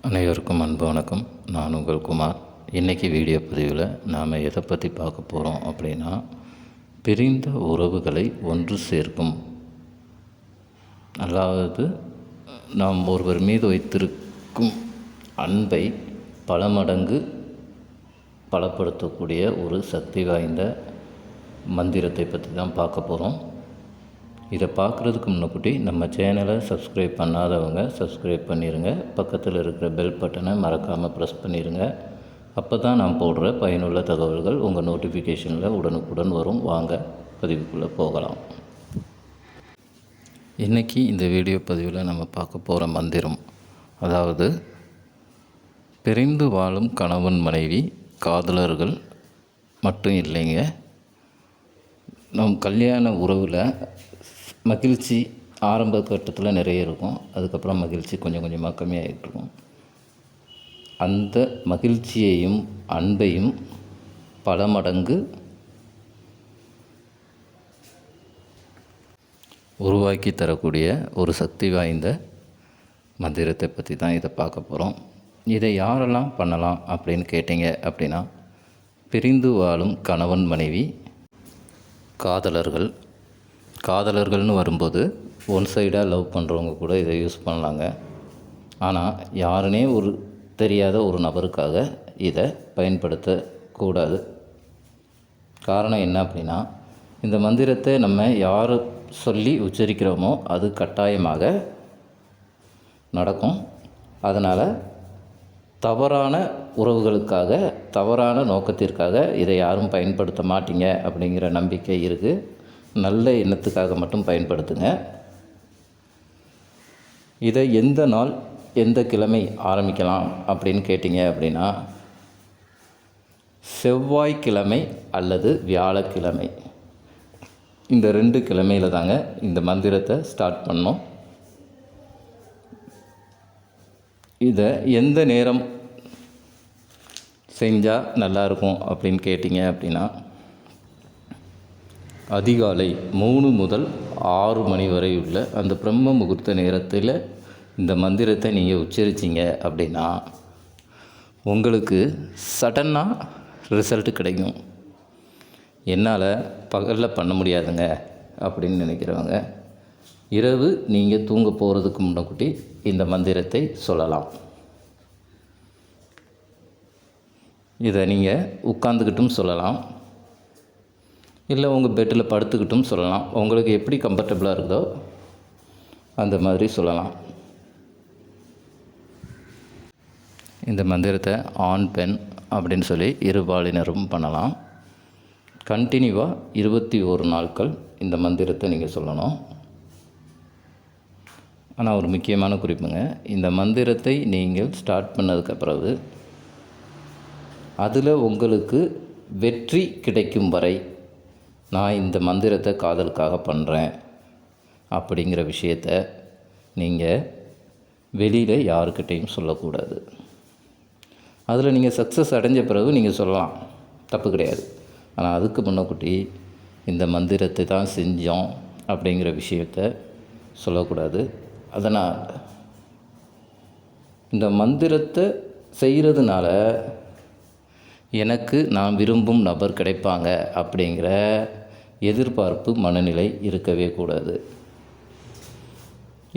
அனைவருக்கும் அன்பு வணக்கம். நான் உங்கள் குமார். இன்றைக்கி வீடியோ பதிவில் நாம் எதை பற்றி பார்க்க போகிறோம் அப்படின்னா, பிரிந்த உறவுகளை ஒன்று சேர்க்கும், அதாவது நாம் ஒருவர் மீது வைத்திருக்கும் அன்பை பல மடங்கு பலப்படுத்தக்கூடிய ஒரு சக்தி வாய்ந்த மந்திரத்தை பற்றி தான் பார்க்க போகிறோம். இதை பார்க்குறதுக்கு முன்னாடி நம்ம சேனலை சப்ஸ்கிரைப் பண்ணாதவங்க சப்ஸ்கிரைப் பண்ணிடுங்க. பக்கத்தில் இருக்கிற பெல் பட்டனை மறக்காமல் ப்ரெஸ் பண்ணிடுங்க. அப்போ தான் நான் போடுற பயனுள்ள தகவல்கள் உங்கள் நோட்டிஃபிகேஷனில் உடனுக்குடன் வரும். வாங்க பதிவுக்குள்ளே போகலாம். இன்றைக்கி இந்த வீடியோ பதிவில் நம்ம பார்க்க போகிற மந்திரம், அதாவது பிரிந்து வாழும் கணவன் மனைவி காதலர்கள் மட்டும் இல்லைங்க, நம் கல்யாண உறவில் மகிழ்ச்சி ஆரம்ப கட்டத்தில் நிறைய இருக்கும். அதுக்கப்புறம் மகிழ்ச்சி கொஞ்சம் கொஞ்சமாக கம்மியாகிட்டு இருக்கும். அந்த மகிழ்ச்சியையும் அன்பையும் பல மடங்கு உருவாக்கி தரக்கூடிய ஒரு சக்தி வாய்ந்த மந்திரத்தை பற்றி தான் இதை பார்க்க போகிறோம். இதை யாரெல்லாம் பண்ணலாம் அப்படின்னு கேட்டிங்க அப்படின்னா, பிரிந்து வாழும் கணவன் மனைவி காதலர்கள்னு வரும்போது ஒன் சைடாக லவ் பண்ணுறவங்க கூட இதை யூஸ் பண்ணலாங்க. ஆனால் யாருனே தெரியாத ஒரு நபருக்காக இதை பயன்படுத்தக்கூடாது. காரணம் என்ன அப்படின்னா, இந்த மந்திரத்தை நம்ம யார் சொல்லி உச்சரிக்கிறோமோ அது கட்டாயமாக நடக்கும். அதனால் தவறான உறவுகளுக்காக, தவறான நோக்கத்திற்காக இதை யாரும் பயன்படுத்த மாட்டீங்க அப்படிங்கிற நம்பிக்கை இருக்குது. நல்ல எண்ணத்துக்காக மட்டும் பயன்படுத்துங்க. இதை எந்த நாள் எந்த கிழமை ஆரம்பிக்கலாம் அப்படின்னு கேட்டிங்க அப்படின்னா, செவ்வாய்க்கிழமை அல்லது வியாழக்கிழமை, இந்த 2 கிழமையில் தாங்க இந்த மந்திரத்தை ஸ்டார்ட் பண்ணோம். இதை எந்த நேரம் செஞ்சால் நல்லாயிருக்கும் அப்படின்னு கேட்டிங்க அப்படின்னா, அதிகாலை 3 முதல் 6 மணி வரை உள்ள அந்த பிரம்ம முகூர்த்த நேரத்தில் இந்த மந்திரத்தை நீங்கள் உச்சரிச்சிங்க அப்படின்னா உங்களுக்கு சடனாக ரிசல்ட்டு கிடைக்கும். என்னால் பகலில் பண்ண முடியாதுங்க அப்படின்னு நினைக்கிறவங்க, இரவு நீங்கள் தூங்க போகிறதுக்கு முன்னாடி இந்த மந்திரத்தை சொல்லலாம். இதை நீங்கள் உட்காந்துக்கிட்டும் சொல்லலாம், இல்லை உங்கள் பெட்டில் படுத்துக்கிட்டும் சொல்லலாம். உங்களுக்கு எப்படி கம்ஃபர்டபுளாக இருக்குதோ அந்த மாதிரி சொல்லலாம். இந்த மந்திரத்தை ஆண் பெண் அப்படின்னு சொல்லி இருபாலினரும் பண்ணலாம். கண்டினியூவாக 21 நாட்கள் இந்த மந்திரத்தை நீங்கள் சொல்லணும். ஆனால் ஒரு முக்கியமான குறிப்புங்க, இந்த மந்திரத்தை நீங்கள் ஸ்டார்ட் பண்ணதுக்கு பிறகு அதில் உங்களுக்கு வெற்றி கிடைக்கும் வரை நான் இந்த மந்திரத்தை காதலுக்காக பண்ணுறேன் அப்படிங்கிற விஷயத்த நீங்கள் வெளியில் யாருக்கிட்டையும் சொல்லக்கூடாது. அதில் நீங்கள் சக்ஸஸ் அடைஞ்ச பிறகு நீங்கள் சொல்லலாம், தப்பு கிடையாது. ஆனால் அதுக்கு முன்னக்கூட்டி இந்த மந்திரத்தை தான் செஞ்சோம் அப்படிங்கிற விஷயத்த சொல்லக்கூடாது. அதனால் இந்த மந்திரத்தை செய்கிறதுனால எனக்கு நான் விரும்பும் நபர் கிடைப்பாங்க அப்படிங்கிற எதிர்பார்ப்பு மனநிலை இருக்கவே கூடாது.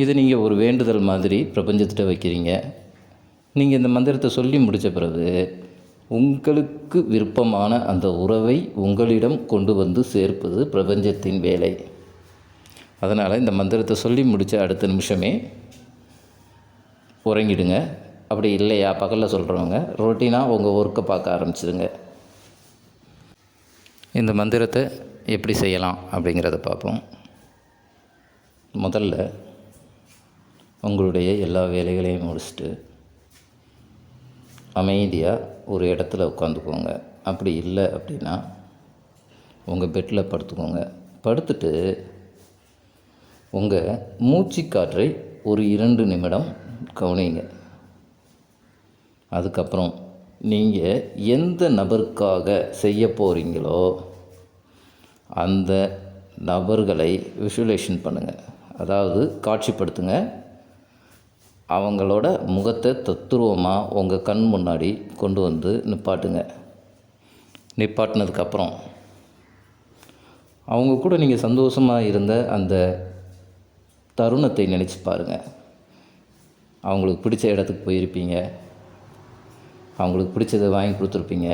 இது நீங்கள் ஒரு வேண்டுதல் மாதிரி பிரபஞ்சத்திட்ட வைக்கிறீங்க. நீங்கள் இந்த மந்திரத்தை சொல்லி முடித்த பிறகு உங்களுக்கு விருப்பமான அந்த உறவை உங்களிடம் கொண்டு வந்து சேர்ப்பது பிரபஞ்சத்தின் வேலை. அதனால் இந்த மந்திரத்தை சொல்லி முடித்த அடுத்த நிமிஷமே உறங்கிடுங்க. அப்படி இல்லையா, பகலில் சொல்கிறவங்க ரொட்டீனாக உங்கள் ஒர்க்கை பார்க்க ஆரம்பிச்சிடுங்க. இந்த மந்திரத்தை எப்படி செய்யலாம் அப்படிங்கிறத பார்ப்போம். முதல்ல உங்களுடைய எல்லா வேலைகளையும் முடிச்சுட்டு அமைதியாக ஒரு இடத்துல உட்காந்துக்கோங்க. அப்படி இல்லை அப்படின்னா உங்கள் பெட்டில் படுத்துக்கோங்க. படுத்துட்டு உங்கள் மூச்சுக்காற்றை ஒரு 2 நிமிடம் கவனிங்க. அதுக்கப்புறம் நீங்கள் எந்த நபருக்காக செய்ய போகிறீங்களோ அந்த நபர்களை விஷுவலைசேஷன் பண்ணுங்கள், அதாவது காட்சிப்படுத்துங்க. அவங்களோட முகத்தை தத்துருவமாக உங்கள் கண் முன்னாடி கொண்டு வந்து நிப்பாட்டுங்க. நிப்பாட்டினதுக்கப்புறம் அவங்க கூட நீங்கள் சந்தோஷமாக இருந்த அந்த தருணத்தை நினச்சி பாருங்கள். அவங்களுக்கு பிடிச்ச இடத்துக்கு போயிருப்பீங்க, அவங்களுக்கு பிடிச்சதை வாங்கி கொடுத்துருப்பீங்க.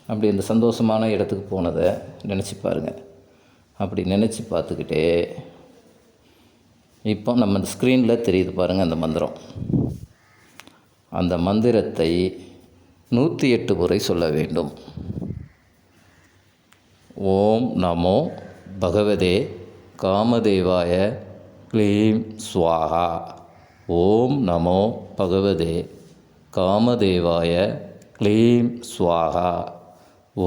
அப்படி அந்த சந்தோஷமான இடத்துக்கு போனதை நினச்சி பாருங்கள். அப்படி நினச்சி பார்த்துக்கிட்டே இப்போ நம்ம அந்த ஸ்க்ரீனில் தெரியுது பாருங்கள் அந்த மந்திரம். அந்த மந்திரத்தை 108 முறை சொல்ல வேண்டும். ஓம் நமோ பகவதே காமதேவாய க்ளீம் ஸ்வாஹா. ஓம் நமோ பகவதே காமதேவாய க்ளீம் ஸ்வாஹா.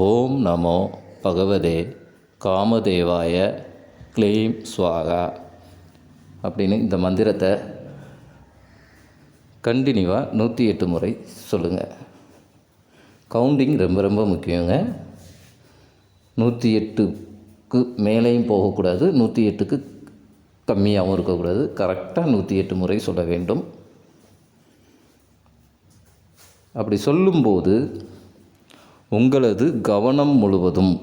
ஓம் நமோ பகவதே காமதேவாய க்ளீம் ஸ்வாஹா அப்படின்னு இந்த மந்திரத்தை கண்டினியூவாக 108 முறை சொல்லுங்கள். கவுண்டிங் ரொம்ப ரொம்ப முக்கியங்க. 108க்கு மேலேயும் போகக்கூடாது, 108க்கு கம்மியாகவும் இருக்கக்கூடாது. கரெக்டாக 108 முறை சொல்ல வேண்டும். அப்படி சொல்லும்போது உங்களது கவனம் முழுவதும்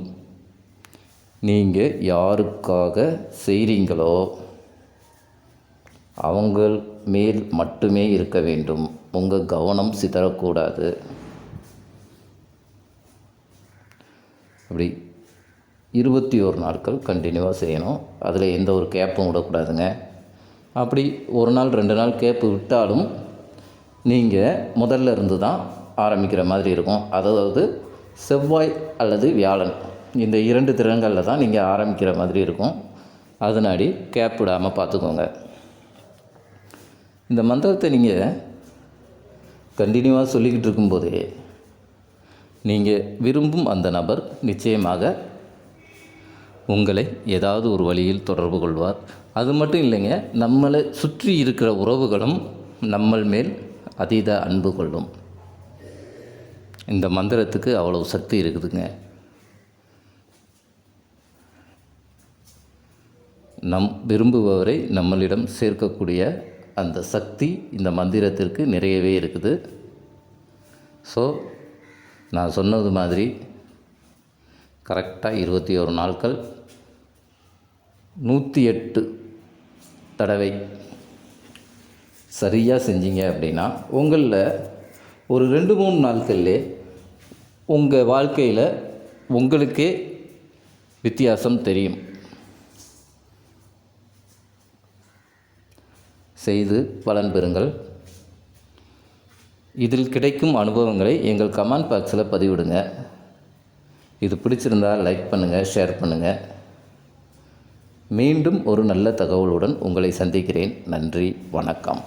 நீங்கள் யாருக்காக செய்கிறீங்களோ அவங்கள் மேல் மட்டுமே இருக்க வேண்டும். உங்கள் கவனம் சிதறக்கூடாது. அப்படி 21 நாட்கள் கண்டினியூவாக செய்யணும். அதில் எந்த ஒரு கேப்பும் விடக்கூடாதுங்க. அப்படி ஒரு நாள் 2 நாள் கேப்பு விட்டாலும் நீங்கள் முதல்ல இருந்து தான் ஆரம்பிக்கிற மாதிரி இருக்கும். அதாவது செவ்வாய் அல்லது வியாழன் இந்த 2 தினங்களில் தான் நீங்கள் ஆரம்பிக்கிற மாதிரி இருக்கும். அதனாடி கேப் விடாமல் பார்த்துக்கோங்க. இந்த மந்திரத்தை நீங்கள் கண்டினியூவாக சொல்லிக்கிட்டு இருக்கும்போதே நீங்கள் விரும்பும் அந்த நபர் நிச்சயமாக உங்களை ஏதாவது ஒரு வழியில் தொடர்பு கொள்வார். அது மட்டும் இல்லைங்க, நம்மளை சுற்றி இருக்கிற உறவுகளும் நம்மள் மேல் அதீத அன்பு கொள்ளும். இந்த மந்திரத்துக்கு அவ்வளோ சக்தி இருக்குதுங்க. நம் விரும்புபவரை நம்மளிடம் சேர்க்கக்கூடிய அந்த சக்தி இந்த மந்திரத்திற்கு நிறையவே இருக்குது. ஸோ நான் சொன்னது மாதிரி கரெக்டாக 21 நாட்கள் 108 தடவை சரியாக செஞ்சீங்க அப்படின்னா உங்களில் ஒரு 2-3 நாட்கள்லே உங்கள் வாழ்க்கையில் உங்களுக்கே வித்தியாசம் தெரியும். செய்து பலன் பெறுங்கள். இதில் கிடைக்கும் அனுபவங்களை எங்கள் கமெண்ட் பாக்ஸில் பதிவிடுங்க. இது பிடிச்சிருந்தால் லைக் பண்ணுங்கள், ஷேர் பண்ணுங்கள். மீண்டும் ஒரு நல்ல தகவலுடன் உங்களை சந்திக்கிறேன். நன்றி, வணக்கம்.